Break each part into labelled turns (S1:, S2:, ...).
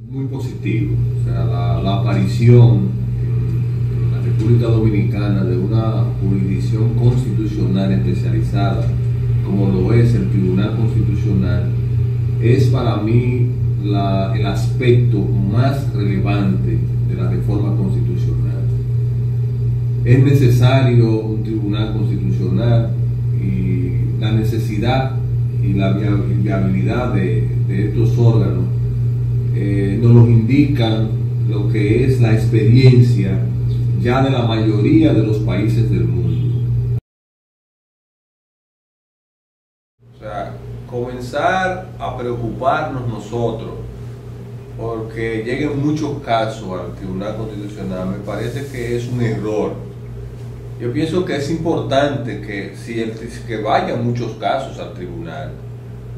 S1: Muy positivo, o sea, la aparición en la República Dominicana de una jurisdicción constitucional especializada, como lo es el Tribunal Constitucional, es para mí el aspecto más relevante de la reforma constitucional. Es necesario un tribunal constitucional y la necesidad y la viabilidad de estos órganos nos lo indican lo que es la experiencia ya de la mayoría de los países del mundo. O sea, comenzar a preocuparnos nosotros porque lleguen muchos casos al Tribunal Constitucional me parece que es un error. Yo pienso que es importante que vayan muchos casos al tribunal,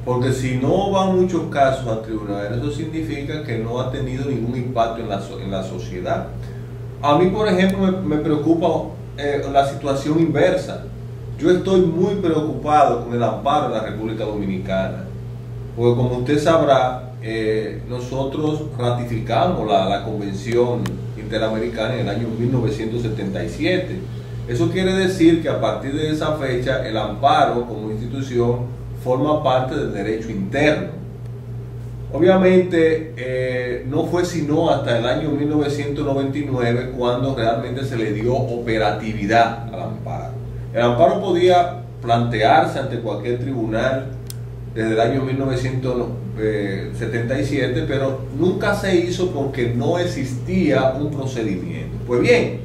S1: porque si no van muchos casos al tribunal, eso significa que no ha tenido ningún impacto en la sociedad. A mí, por ejemplo, me preocupa la situación inversa. Yo estoy muy preocupado con el amparo en la República Dominicana, porque como usted sabrá, nosotros ratificamos la Convención Interamericana en el año 1977. Eso quiere decir que a partir de esa fecha el amparo como institución forma parte del derecho interno. Obviamente no fue sino hasta el año 1999 cuando realmente se le dio operatividad al amparo. El amparo podía plantearse ante cualquier tribunal desde el año 1977, pero nunca se hizo porque no existía un procedimiento. Pues bien,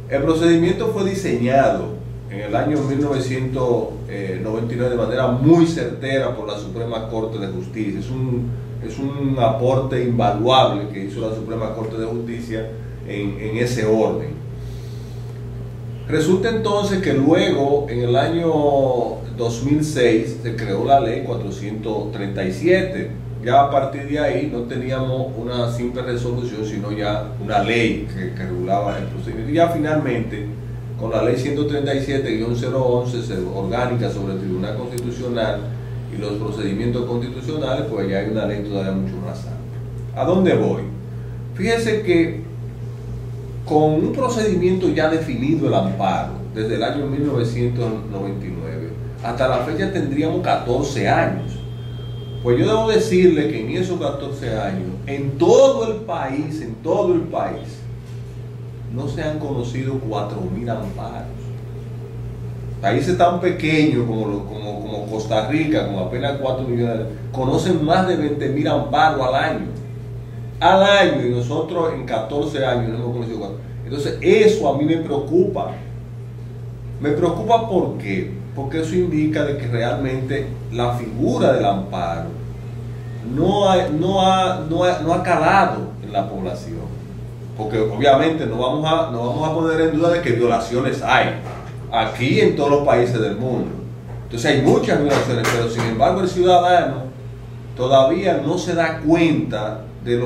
S1: el procedimiento fue diseñado en el año 1999 de manera muy certera por la Suprema Corte de Justicia. Es un aporte invaluable que hizo la Suprema Corte de Justicia en ese orden. Resulta entonces que luego, en el año 2006, se creó la ley 437. Ya a partir de ahí no teníamos una simple resolución, sino ya una ley que regulaba el procedimiento. Y ya finalmente, con la ley 137-011 orgánica sobre el Tribunal Constitucional y los procedimientos constitucionales, pues ya hay una ley todavía mucho más amplia. ¿A dónde voy? Fíjense que con un procedimiento ya definido, el amparo, desde el año 1999, hasta la fecha tendríamos 14 años. Pues yo debo decirle que en esos 14 años, en todo el país, no se han conocido 4.000 amparos. Países tan pequeños como Costa Rica, con apenas 4 millones, conocen más de 20.000 amparos al año. Y nosotros en 14 años no hemos conocido 4. Entonces eso a mí me preocupa. Me preocupa ¿por qué? Porque eso indica de que realmente la figura del amparo no ha calado en la población. Porque obviamente no vamos a poner en duda de que violaciones hay aquí en todos los países del mundo. Entonces hay muchas violaciones, pero sin embargo el ciudadano todavía no se da cuenta de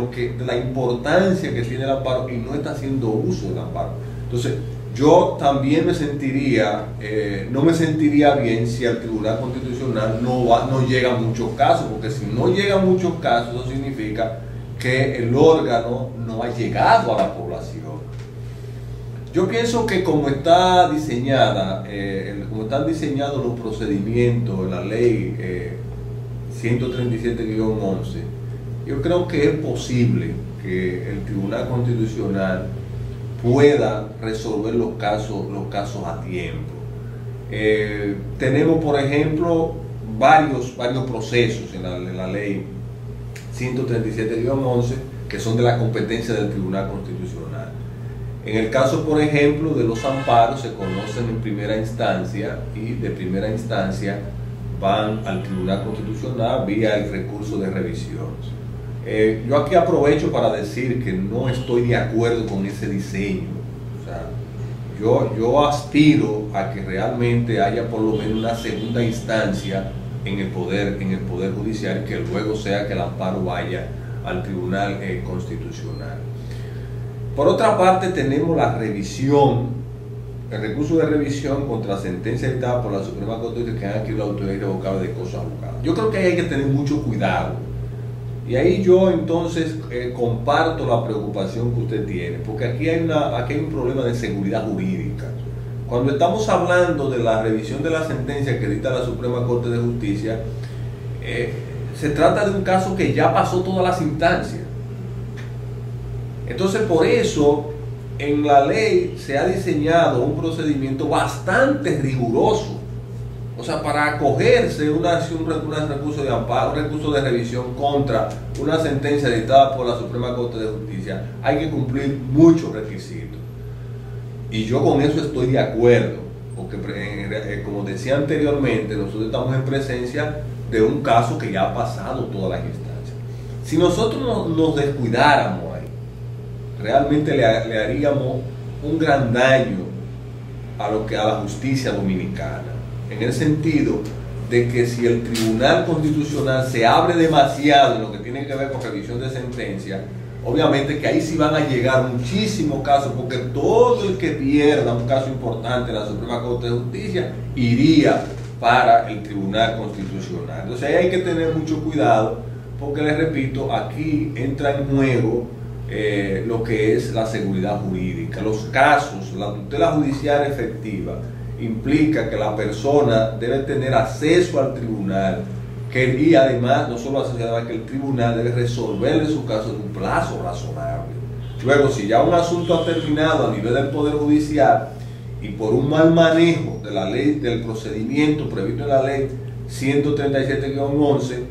S1: la importancia que tiene el amparo y no está haciendo uso del amparo. Entonces yo también no me sentiría bien si al Tribunal Constitucional no llegan muchos casos, porque si no llegan muchos casos, eso significa que el órgano no ha llegado a la población. Yo pienso que como están diseñados los procedimientos en la ley 137-11, yo creo que es posible que el Tribunal Constitucional pueda resolver los casos a tiempo. Tenemos, por ejemplo, varios procesos en la ley 137-11 que son de la competencia del Tribunal Constitucional. En el caso, por ejemplo, de los amparos, se conocen en primera instancia y de primera instancia van al Tribunal Constitucional vía el recurso de revisión. Yo aquí aprovecho para decir que no estoy de acuerdo con ese diseño. O sea, yo aspiro a que realmente haya por lo menos una segunda instancia en el poder judicial, que luego sea que el amparo vaya al Tribunal Constitucional. Por otra parte, tenemos la revisión, el recurso de revisión contra sentencia dictada por la Suprema Corte que han adquirido la autoridad irrevocable de cosas juzgadas. Yo creo que hay que tener mucho cuidado, Y ahí yo entonces comparto la preocupación que usted tiene, porque aquí hay un problema de seguridad jurídica. Cuando estamos hablando de la revisión de la sentencia que dicta la Suprema Corte de Justicia, se trata de un caso que ya pasó todas las instancias. Entonces, por eso, en la ley se ha diseñado un procedimiento bastante riguroso. O sea, para acogerse un recurso de amparo, un recurso de revisión contra una sentencia dictada por la Suprema Corte de Justicia, hay que cumplir muchos requisitos. Y yo con eso estoy de acuerdo, porque como decía anteriormente, nosotros estamos en presencia de un caso que ya ha pasado todas las instancias. Si nosotros nos descuidáramos ahí, realmente le haríamos un gran daño a la justicia dominicana, en el sentido de que si el Tribunal Constitucional se abre demasiado en lo que tiene que ver con revisión de sentencia, obviamente que ahí sí van a llegar muchísimos casos, porque todo el que pierda un caso importante en la Suprema Corte de Justicia iría para el Tribunal Constitucional. Entonces ahí hay que tener mucho cuidado, porque les repito, aquí entra en juego lo que es la seguridad jurídica. Los casos, la tutela judicial efectiva implica que la persona debe tener acceso al tribunal, y además no solo asociado, que el tribunal debe resolverle su caso en un plazo razonable. Luego, si ya un asunto ha terminado a nivel del Poder Judicial y por un mal manejo de la ley, del procedimiento previsto en la ley 137-11,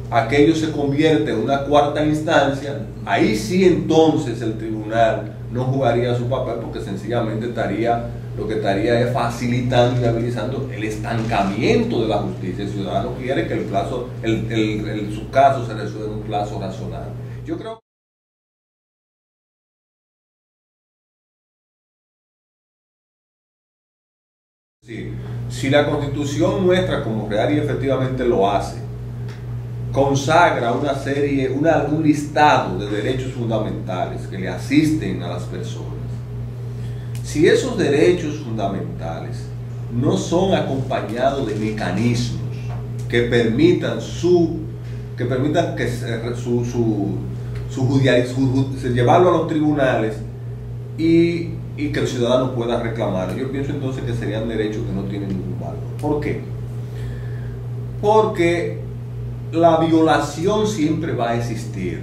S1: aquello se convierte en una cuarta instancia, ahí sí entonces el tribunal no jugaría su papel, porque sencillamente lo que estaría es facilitando y habilitando el estancamiento de la justicia. El ciudadano quiere que su caso se resuelva en un plazo razonable. Yo creo que si la Constitución nuestra, como real y efectivamente lo hace, consagra un listado de derechos fundamentales que le asisten a las personas, si esos derechos fundamentales no son acompañados de mecanismos que permitan llevarlo a los tribunales y que el ciudadano pueda reclamar, yo pienso entonces que serían derechos que no tienen ningún valor. ¿Por qué? Porque la violación siempre va a existir.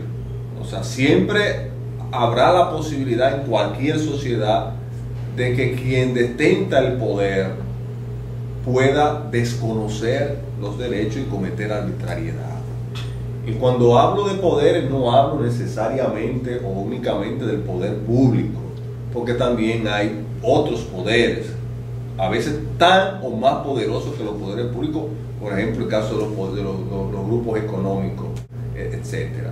S1: O sea, siempre habrá la posibilidad en cualquier sociedad de que quien detenta el poder pueda desconocer los derechos y cometer arbitrariedad. Y cuando hablo de poderes, no hablo necesariamente o únicamente del poder público, porque también hay otros poderes, a veces tan o más poderosos que los poderes públicos, por ejemplo el caso de los grupos económicos, etc.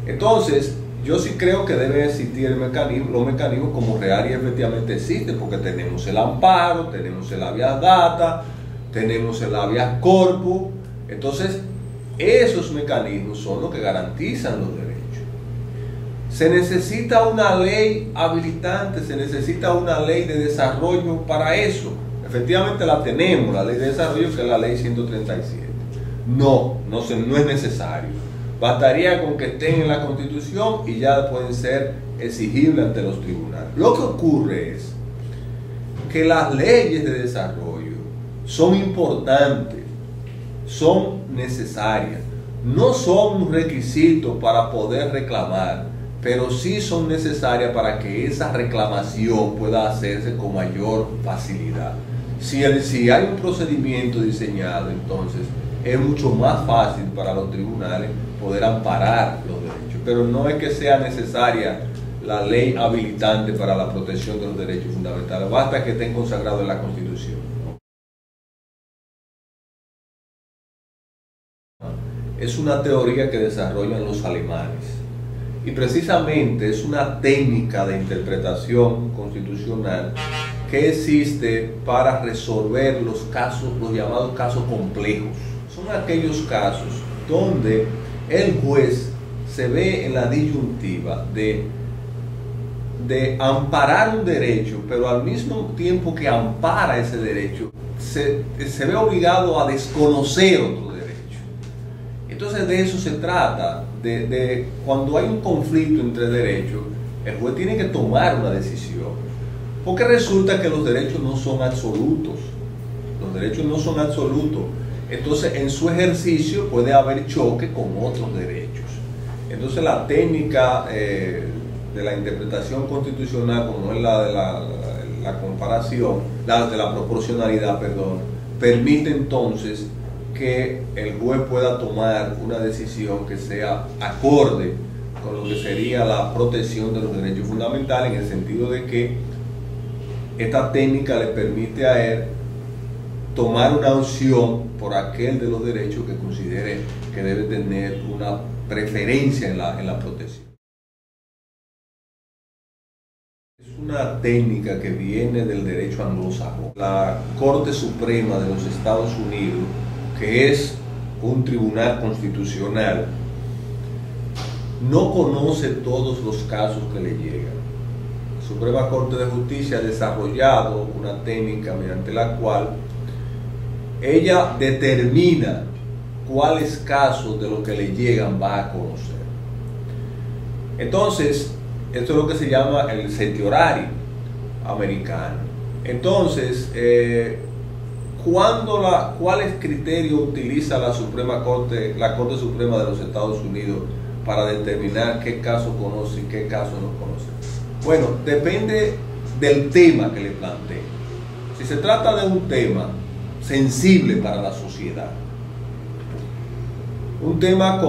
S1: Entonces, yo sí creo que debe existir los mecanismos como real y efectivamente existen, porque tenemos el amparo, tenemos el habeas data, tenemos el habeas corpus. Entonces, esos mecanismos son los que garantizan los derechos. Se necesita una ley habilitante, se necesita una ley de desarrollo para eso. Efectivamente la tenemos, la ley de desarrollo, que es la ley 137. No es necesario. Bastaría con que estén en la Constitución y ya pueden ser exigibles ante los tribunales. Lo que ocurre es que las leyes de desarrollo son importantes, son necesarias, no son un requisito para poder reclamar, pero sí son necesarias para que esa reclamación pueda hacerse con mayor facilidad. Si hay un procedimiento diseñado, entonces es mucho más fácil para los tribunales poder amparar los derechos, pero no es que sea necesaria la ley habilitante para la protección de los derechos fundamentales, basta que estén consagrados en la Constitución. Es una teoría que desarrollan los alemanes y precisamente es una técnica de interpretación constitucional que existe para resolver los llamados casos complejos. Son aquellos casos donde el juez se ve en la disyuntiva de amparar un derecho, pero al mismo tiempo que ampara ese derecho, se ve obligado a desconocer otro derecho. Entonces de eso se trata, de cuando hay un conflicto entre derechos, el juez tiene que tomar una decisión, porque resulta que los derechos no son absolutos, los derechos no son absolutos, entonces en su ejercicio puede haber choque con otros derechos. Entonces la técnica de la interpretación constitucional, como es la de la comparación, de la proporcionalidad, perdón, permite entonces que el juez pueda tomar una decisión que sea acorde con lo que sería la protección de los derechos fundamentales, en el sentido de que esta técnica le permite a él tomar una opción por aquel de los derechos que considere que debe tener una preferencia en la protección. Es una técnica que viene del derecho anglosajón. La Corte Suprema de los Estados Unidos, que es un tribunal constitucional, no conoce todos los casos que le llegan. La Suprema Corte de Justicia ha desarrollado una técnica mediante la cual ella determina cuáles casos de los que le llegan va a conocer. Entonces, esto es lo que se llama el certiorario americano. Entonces, ¿cuáles criterios utiliza la Corte Suprema de los Estados Unidos para determinar qué caso conoce y qué caso no conoce? Bueno, depende del tema que le plantee. Si se trata de un tema sensible para la sociedad, un tema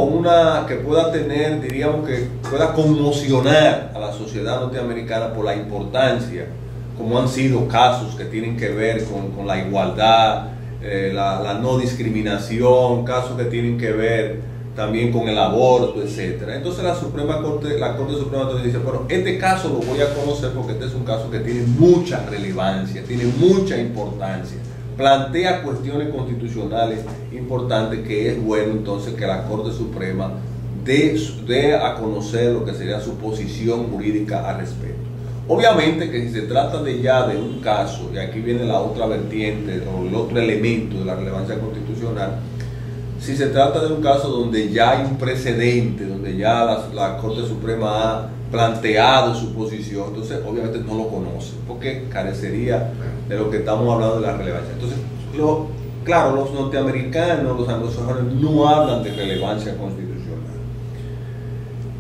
S1: que pueda tener, diríamos que pueda conmocionar a la sociedad norteamericana por la importancia, como han sido casos que tienen que ver con la igualdad, la no discriminación, casos que tienen que ver también con el aborto, etcétera. Entonces la Corte Suprema te dice, bueno, este caso lo voy a conocer porque este es un caso que tiene mucha relevancia, tiene mucha importancia, plantea cuestiones constitucionales importantes, que es bueno entonces que la Corte Suprema dé a conocer lo que sería su posición jurídica al respecto. Obviamente que si se trata de un caso, y aquí viene la otra vertiente o el otro elemento de la relevancia constitucional, si se trata de un caso donde ya hay un precedente, donde ya la Corte Suprema ha planteado su posición, entonces obviamente no lo conoce, porque carecería de lo que estamos hablando de la relevancia. Entonces, claro, los norteamericanos, los anglosajones, no hablan de relevancia constitucional.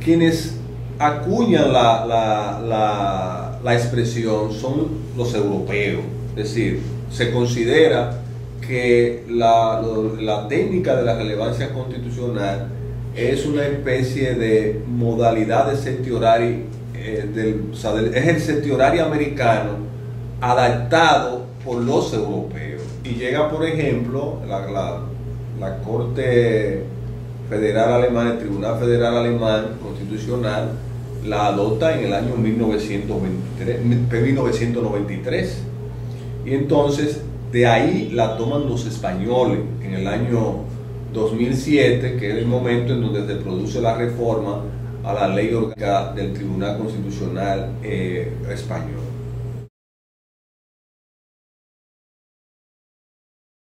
S1: Quienes acuñan la expresión son los europeos, es decir, se considera que la técnica de la relevancia constitucional es una especie de modalidad de certiorario, es el certiorario americano adaptado por los europeos, y llega, por ejemplo, la Corte Federal Alemana, el Tribunal Federal Alemán Constitucional, la adopta en el año 1993, y entonces de ahí la toman los españoles en el año 2007, que es el momento en donde se produce la reforma a la ley orgánica del Tribunal Constitucional español.